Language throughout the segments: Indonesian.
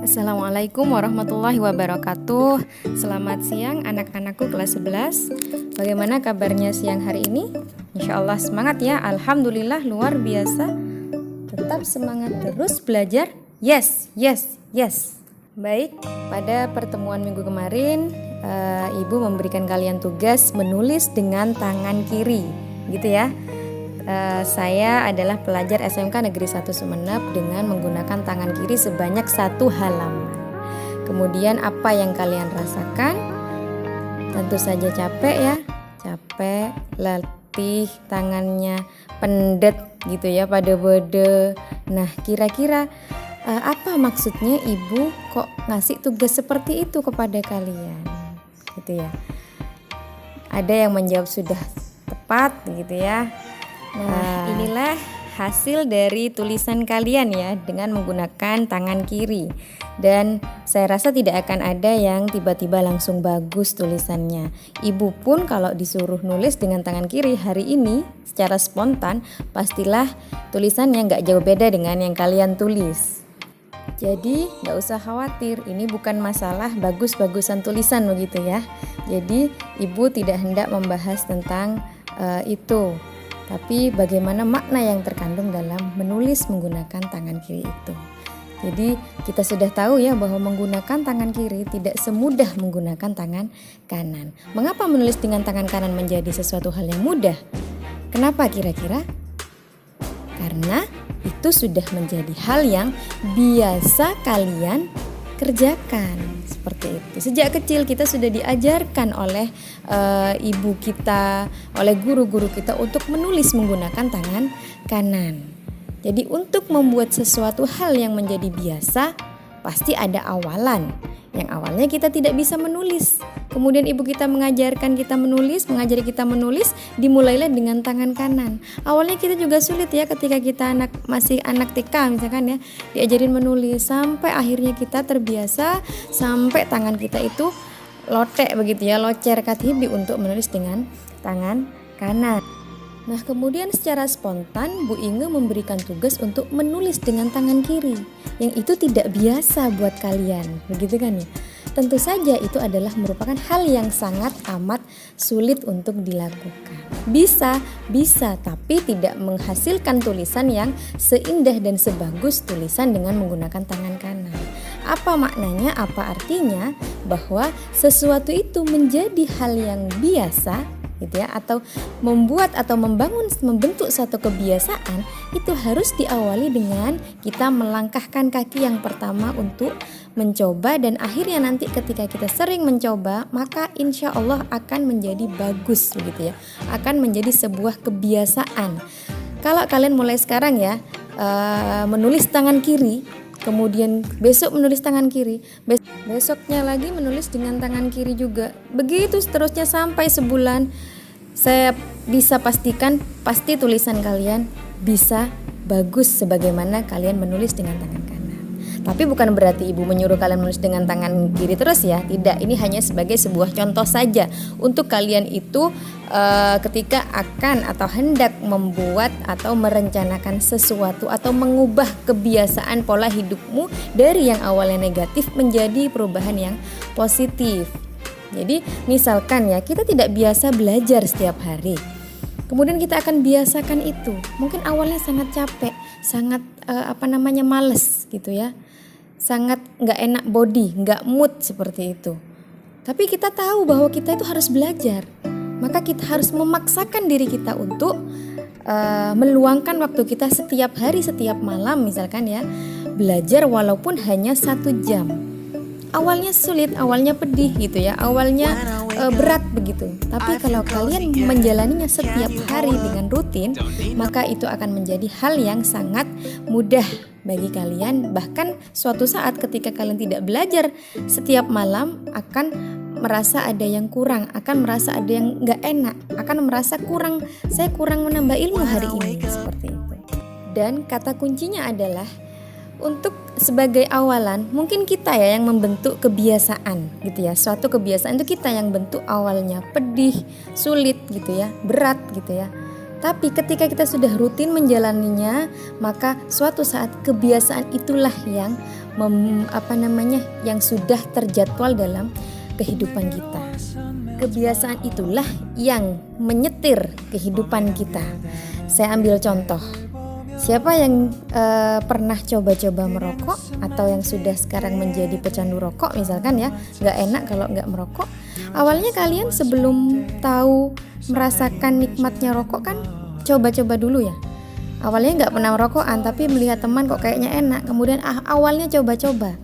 Assalamualaikum warahmatullahi wabarakatuh. Selamat siang anak-anakku kelas 11. Bagaimana kabarnya siang hari ini? Insya Allah semangat ya. Alhamdulillah luar biasa. Tetap semangat terus belajar. Yes. Baik, pada pertemuan minggu kemarin Ibu memberikan kalian tugas menulis dengan tangan kiri, gitu ya. Saya adalah pelajar SMK Negeri 1 Sumeneb dengan menggunakan tangan kiri sebanyak 1 halaman. Kemudian apa yang kalian rasakan? Tentu saja capek ya, capek, letih, tangannya pendet gitu ya, pada bode. Nah, kira-kira apa maksudnya Ibu kok ngasih tugas seperti itu kepada kalian? Gitu ya. Ada yang menjawab sudah tepat gitu ya. Nah, inilah hasil dari tulisan kalian ya dengan menggunakan tangan kiri. Dan saya rasa tidak akan ada yang tiba-tiba langsung bagus tulisannya. Ibu pun kalau disuruh nulis dengan tangan kiri hari ini secara spontan, pastilah tulisannya nggak jauh beda dengan yang kalian tulis. Jadi nggak usah khawatir, ini bukan masalah bagus-bagusan tulisan begitu ya. Jadi ibu tidak hendak membahas tentang itu. Tapi bagaimana makna yang terkandung dalam menulis menggunakan tangan kiri itu. Jadi kita sudah tahu ya bahwa menggunakan tangan kiri tidak semudah menggunakan tangan kanan. Mengapa menulis dengan tangan kanan menjadi sesuatu hal yang mudah? Kenapa kira-kira? Karena itu sudah menjadi hal yang biasa kalian kerjakan seperti itu. Sejak kecil kita sudah diajarkan oleh ibu kita, oleh guru-guru kita untuk menulis menggunakan tangan kanan. Jadi untuk membuat sesuatu hal yang menjadi biasa, pasti ada awalan. Yang awalnya kita tidak bisa menulis. Kemudian ibu kita mengajarkan kita menulis, mengajari kita menulis, dimulailah dengan tangan kanan. Awalnya kita juga sulit ya ketika kita masih anak TK misalkan ya, diajarin menulis sampai akhirnya kita terbiasa sampai tangan kita itu lotek begitu ya, locer katibi untuk menulis dengan tangan kanan. Nah, kemudian secara spontan Bu Inge memberikan tugas untuk menulis dengan tangan kiri, yang itu tidak biasa buat kalian, begitu kan ya? Tentu saja itu adalah merupakan hal yang sangat amat sulit untuk dilakukan. Bisa, tapi tidak menghasilkan tulisan yang seindah dan sebagus tulisan dengan menggunakan tangan kanan. Apa maknanya, apa artinya? Bahwa sesuatu itu menjadi hal yang biasa gitu ya, atau membuat atau membentuk satu kebiasaan itu harus diawali dengan kita melangkahkan kaki yang pertama untuk mencoba, dan akhirnya nanti ketika kita sering mencoba maka insya Allah akan menjadi bagus begitu ya, akan menjadi sebuah kebiasaan. Kalau kalian mulai sekarang ya menulis tangan kiri, kemudian besok menulis tangan kiri, besoknya lagi menulis dengan tangan kiri juga, begitu seterusnya sampai sebulan, saya bisa pastikan pasti tulisan kalian bisa bagus sebagaimana kalian menulis dengan tangan kanan. Tapi bukan berarti ibu menyuruh kalian menulis dengan tangan kiri terus ya, tidak. Ini hanya sebagai sebuah contoh saja untuk kalian itu ketika akan atau hendak membuat atau merencanakan sesuatu atau mengubah kebiasaan pola hidupmu dari yang awalnya negatif menjadi perubahan yang positif. Jadi misalkan ya, kita tidak biasa belajar setiap hari, kemudian kita akan biasakan itu. Mungkin awalnya sangat capek, sangat males gitu ya, sangat gak enak body, gak mood seperti itu. Tapi kita tahu bahwa kita itu harus belajar, maka kita harus memaksakan diri kita untuk meluangkan waktu kita setiap hari, setiap malam misalkan ya, belajar walaupun hanya 1 jam. Awalnya sulit, awalnya pedih gitu ya, awalnya berat begitu. Tapi kalau kalian menjalaninya setiap hari dengan rutin, maka itu akan menjadi hal yang sangat mudah bagi kalian. Bahkan suatu saat ketika kalian tidak belajar setiap malam, akan merasa ada yang kurang, akan merasa ada yang gak enak, akan merasa saya kurang menambah ilmu hari ini, seperti itu. Dan kata kuncinya adalah untuk sebagai awalan, mungkin kita ya yang membentuk kebiasaan gitu ya. Suatu kebiasaan itu kita yang bentuk awalnya pedih, sulit gitu ya, berat gitu ya. Tapi ketika kita sudah rutin menjalaninya, maka suatu saat kebiasaan itulah yang yang sudah terjadwal dalam kehidupan kita. Kebiasaan itulah yang menyetir kehidupan kita. Saya ambil contoh. Siapa yang pernah coba-coba merokok atau yang sudah sekarang menjadi pecandu rokok misalkan ya, nggak enak kalau nggak merokok. Awalnya kalian sebelum tahu merasakan nikmatnya rokok kan coba-coba dulu ya. Awalnya nggak pernah merokokan tapi melihat teman kok kayaknya enak. Kemudian awalnya coba-coba.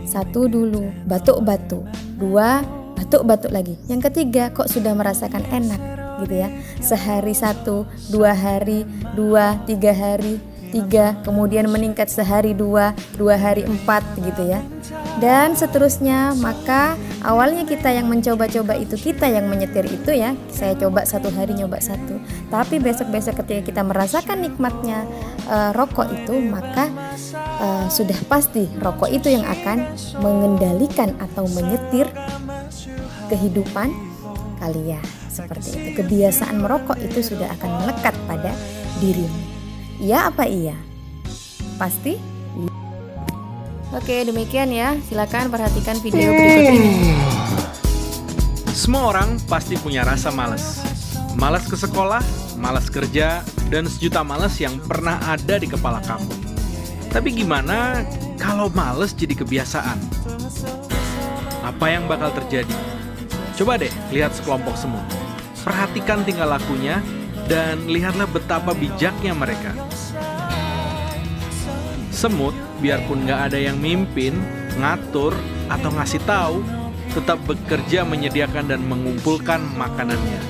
1 dulu batuk-batuk, 2 batuk-batuk lagi. Yang ketiga kok sudah merasakan enak gitu ya. Sehari 1, 2 hari, 2, 3 hari, 3, kemudian meningkat sehari 2, 2 hari 4 gitu ya. Dan seterusnya, maka awalnya kita yang mencoba-coba itu, kita yang menyetir itu ya. Saya coba 1 hari nyoba 1. Tapi besok-besok ketika kita merasakan nikmatnya rokok itu, maka sudah pasti rokok itu yang akan mengendalikan atau menyetir kehidupan kalian. Seperti itu. Kebiasaan merokok itu sudah akan melekat pada dirimu. Iya apa iya? Pasti? Oke, demikian ya. Silakan perhatikan video berikut ini. Semua orang pasti punya rasa malas. Malas ke sekolah, malas kerja, dan sejuta malas yang pernah ada di kepala kamu. Tapi gimana kalau malas jadi kebiasaan? Apa yang bakal terjadi? Coba deh lihat sekelompok semut. Perhatikan tingkah lakunya dan lihatlah betapa bijaknya mereka. Semut, biarpun gak ada yang mimpin, ngatur, atau ngasih tahu, tetap bekerja menyediakan dan mengumpulkan makanannya.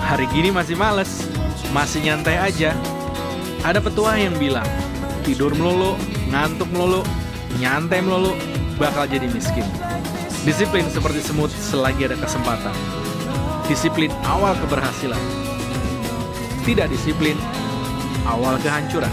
Hari gini masih males, masih nyantai aja. Ada petua yang bilang, tidur melulu, ngantuk melulu, nyantai melulu, bakal jadi miskin. Disiplin seperti semut selagi ada kesempatan. Disiplin awal keberhasilan. Tidak disiplin, awal kehancuran.